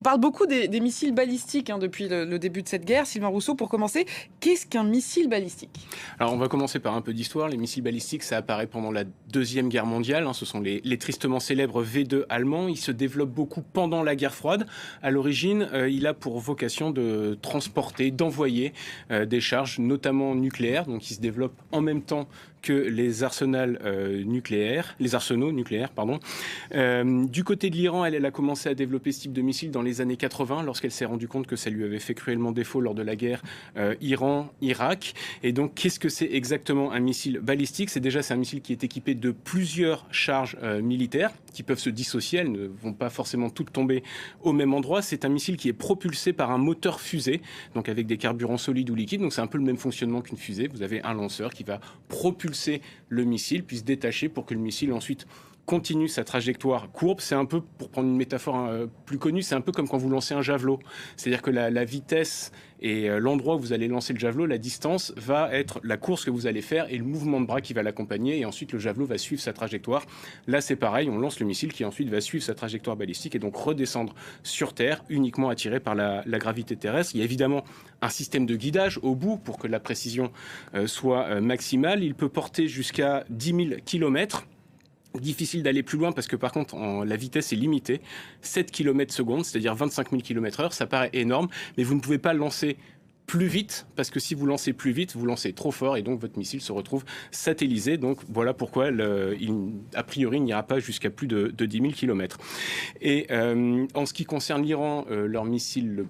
parle beaucoup des missiles balistiques depuis le début de cette guerre. Sylvain Rousseau, pour commencer, qu'est-ce qu'un missile balistique? Alors on va commencer par un peu d'histoire. Les missiles balistiques, ça apparaît pendant la Deuxième Guerre mondiale. Ce sont les tristement célèbres V2 allemands. Ils se développent beaucoup pendant la guerre froide. À l'origine, il a pour vocation de transporter, d'envoyer des charges, notamment nucléaires. Donc ils se développent en même temps que les arsenaux nucléaires, pardon. Du côté de l'Iran, elle a commencé à développer ce type de missile dans les années 80, lorsqu'elle s'est rendue compte que ça lui avait fait cruellement défaut lors de la guerre Iran-Irak. Et donc, qu'est-ce que c'est exactement un missile balistique? C'est un missile qui est équipé de plusieurs charges militaires qui peuvent se dissocier, elles ne vont pas forcément toutes tomber au même endroit. C'est un missile qui est propulsé par un moteur fusée, donc avec des carburants solides ou liquides. Donc c'est un peu le même fonctionnement qu'une fusée. Vous avez un lanceur qui va propulser le missile, puis se détacher pour que le missile ensuite continue sa trajectoire courbe. C'est un peu, pour prendre une métaphore plus connue, c'est un peu comme quand vous lancez un javelot. C'est-à-dire que la vitesse et l'endroit où vous allez lancer le javelot, la distance va être la course que vous allez faire et le mouvement de bras qui va l'accompagner, et ensuite le javelot va suivre sa trajectoire. Là c'est pareil, on lance le missile qui ensuite va suivre sa trajectoire balistique et donc redescendre sur Terre, uniquement attiré par la gravité terrestre. Il y a évidemment un système de guidage au bout pour que la précision soit maximale. Il peut porter jusqu'à 10 000 km. Difficile d'aller plus loin parce que par contre la vitesse est limitée, 7 km/s, c'est-à-dire 25 000 km/h, ça paraît énorme, mais vous ne pouvez pas lancer plus vite, parce que si vous lancez plus vite, vous lancez trop fort et donc votre missile se retrouve satellisé. Donc voilà pourquoi a priori il n'ira pas jusqu'à plus de 10 000 km. Et en ce qui concerne l'Iran, leur missile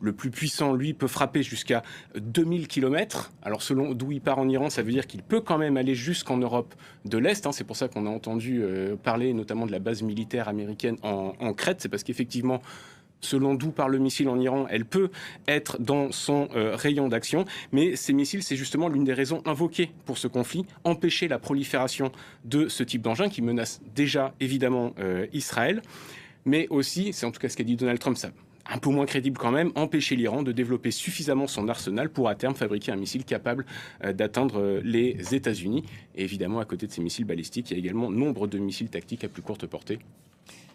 le plus puissant, lui, peut frapper jusqu'à 2000 km. Alors selon d'où il part en Iran, ça veut dire qu'il peut quand même aller jusqu'en Europe de l'Est. C'est pour ça qu'on a entendu parler notamment de la base militaire américaine en Crète. C'est parce qu'effectivement, selon d'où part le missile en Iran, elle peut être dans son rayon d'action. Mais ces missiles, c'est justement l'une des raisons invoquées pour ce conflit, empêcher la prolifération de ce type d'engin qui menace déjà évidemment Israël. Mais aussi, c'est en tout cas ce qu'a dit Donald Trump, ça un peu moins crédible quand même, empêcher l'Iran de développer suffisamment son arsenal pour à terme fabriquer un missile capable d'atteindre les États-Unis. Et évidemment, à côté de ces missiles balistiques, il y a également nombre de missiles tactiques à plus courte portée.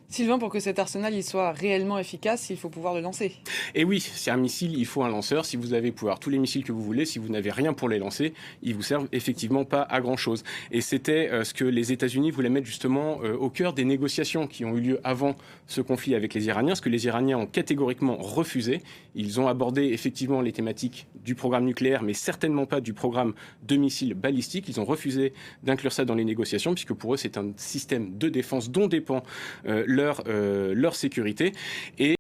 Sylvain, pour que cet arsenal il soit réellement efficace, il faut pouvoir le lancer. Et oui, c'est un missile, il faut un lanceur. Si vous avez pouvoir tous les missiles que vous voulez, si vous n'avez rien pour les lancer, ils vous servent effectivement pas à grand-chose. Et c'était ce que les États-Unis voulaient mettre justement au cœur des négociations qui ont eu lieu avant ce conflit avec les Iraniens, ce que les Iraniens ont catégoriquement refusé. Ils ont abordé effectivement les thématiques du programme nucléaire, mais certainement pas du programme de missiles balistiques. Ils ont refusé d'inclure ça dans les négociations, puisque pour eux, c'est un système de défense dont dépend leur sécurité. Et